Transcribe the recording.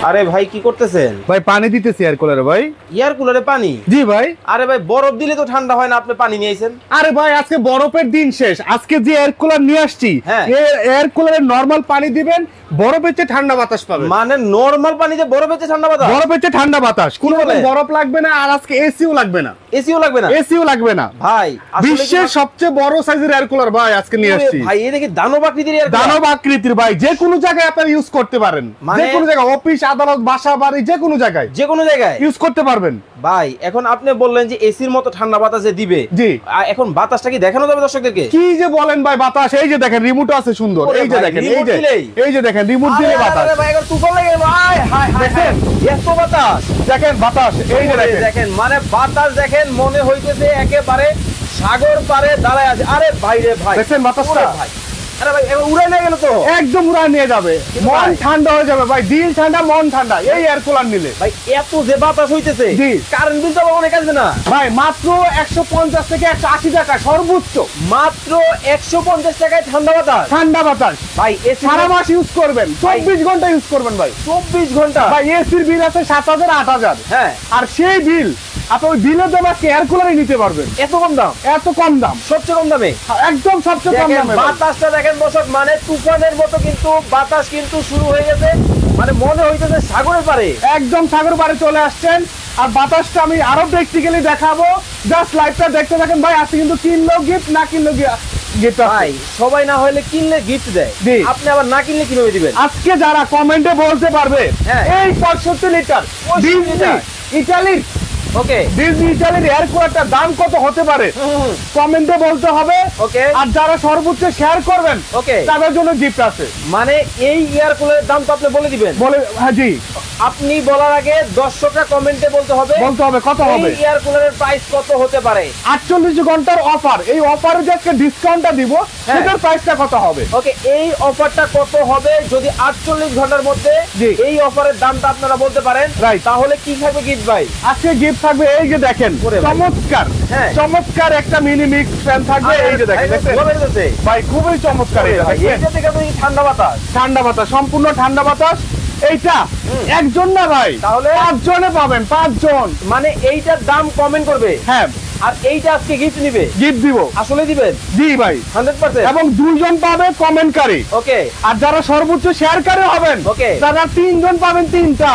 আরে ভাই কি করতেছেন? ভাই পানি দিতেছি এয়ার কুলারে ভাই। এয়ার কুলারে পানি? জি ভাই। আরে ভাই বরফ দিলে তো ঠান্ডা হয় না, আপনি পানি নিয়ে আইছেন? আরে ভাই আজকে বরফের দিন শেষ, আজকে যে এয়ার কুলার নিয়ে আসছি এয়ার কুলারে নরমাল পানি দিবেন, বরফের চেয়ে ঠান্ডা বাতাস পাবেন। মানে নরমাল পানিতে বরফের চেয়ে ঠান্ডা বাতাস? বরফের চেয়ে ঠান্ডা বাতাস, কোনো বরফ লাগবে না, আর আজকে এসিও লাগবে না। এসিও লাগবে না? এসিও লাগবে না ভাই। বিশ্বের সবচেয়ে বড় সাইজের এয়ার কুলার ভাই আজকে নিয়ে আসছি ভাই। এই দেখি দানব আকৃতির এয়ার কুলার। দানব আকৃতির ভাই, যে কোনো জায়গায় আপনি ইউজ করতে পারেন, যে কোনো জায়গায়, অফিস আদালত বাসা বাড়ি যে কোনো জায়গায় ইউজ করতে পারবেন ভাই। এখন আপনি বললেন যে এসির মতো ঠান্ডা বাতাস যে দিবে, জি এখন বাতাসটা কি দেখানো যাবে দর্শকদেরকে? কি যে বলেন ভাই, বাতাস এই যে দেখেন, রিমোট আছে সুন্দর, এই যে দেখেন, এই যে দেখেন রিমোট দিলে বাতাস। আরে ভাই এখন তুফান লেগে গেল। আয় হায় হায় দেখেন এত বাতাস, দেখেন বাতাস, এই যে দেখেন মানে বাতাস দেখেন, মনে হইতেছে একেবারে সাগর পারে দাঁড়ায় আছে। আরে ভাই রে ভাই দেখেন বাতাসটা ভাই। আরে ভাই উড়ে নিয়ে গেল তো, একদম উড়া নিয়ে যাবে, মন ঠান্ডা হয়ে যাবে ভাই, দিল ঠান্ডা মন ঠান্ডা এই এয়ার কুলার নিলে। ভাই এত যে বাতাস হইতেছে, কারেন্ট বিল তো অনেক আসবে না ভাই? মাত্র 150 থেকে 180 টাকা সর্বোচ্চ, মাত্র 150 টাকায় ঠান্ডা বাতাস। ঠান্ডা বাতাস ভাই, এসি সারা মাস ইউজ করবেন, 24 ঘন্টা ইউজ করবেন ভাই, 24 ঘন্টা ভাই। এসির বিল আছে 7000 8000, হ্যাঁ, আর সেই বিল আপনি ওই বিলের দাম এয়ার কুলারে নিতে পারবেন। এত কম দাম? এত কম দাম, সবচেয়ে কম দামে, একদম সবচেয়ে কম দামে। বাতাসটা দেখেন দর্শক, মানে তুফানের মতো কিন্তু বাতাস কিন্তু শুরু হয়ে গেছে, মানে মনে হইতেছে সাগরের পারে, একদম সাগর পারে চলে আসছেন। আর বাতাসটা আমি আরো প্র্যাকটিক্যালি দেখাবো, জাস্ট লাইভটা দেখতে থাকেন ভাই। আজকে কিন্তু কিনলো গিফট, না কিনলো গিফট ভাই। সবাই না হলে কিনলে গিফট দেয়, আপনি আবার না কিনলে কিভাবে দিবেন? আজকে যারা কমেন্টে বলতে পারবে এই 65 লিটার ইটালির, ওকে, ডিজনি ইটালির এয়ার কুলারটার দাম কত হতে পারে কমেন্টে বলতে হবে, ওকে। আর যারা সর্বোচ্চ শেয়ার করবেন, ওকে, তাদের জন্য গিফট আছে। মানে এই এয়ার কুলারের দাম তো আপনি বলে দিবেন? বলে, হ্যাঁ জি। আপনি বলার আগে দর্শকরা কমেন্টে বলতে হবে কত হবে, এই এয়ার কুলারের প্রাইস কত হতে পারে। 48 ঘন্টার অফার, এই অফারে যে আজকে ডিসকাউন্টটা দিব সেটার প্রাইসটা কত হবে, ওকে। এই অফারটা কত হবে যদি 48 ঘন্টার মধ্যে এই অফারের দামটা আপনারা বলতে পারেন, তাহলে কি থাকবে গিফট ভাই? আজকে গিফট থাকবে এই যে দেখেন, চমৎকার চমৎকার একটা মিনি মিক্স ফ্যান থাকবে, এই যে দেখেন ভাই, খুবই চমৎকার। ঠান্ডা বাতাস, ঠান্ডা বাতাস, সম্পূর্ণ ঠান্ডা বাতাস। এইটা একজন না ভাই, তাহলে 5 জনে পাবেন, 5 জন। মানে এইটার দাম কমেন্ট করবে, হ্যাঁ, আর এইটা আজকে গিফট নিবে, গিফট দিব। আসলে দিবেন? জি ভাই, 100%। এবং 2 জন পাবে কমেন্টকারী, ওকে। আর যারা সর্বোচ্চ শেয়ারকারী হবেন, ওকে, তারা 3 জন পাবেন 3টা।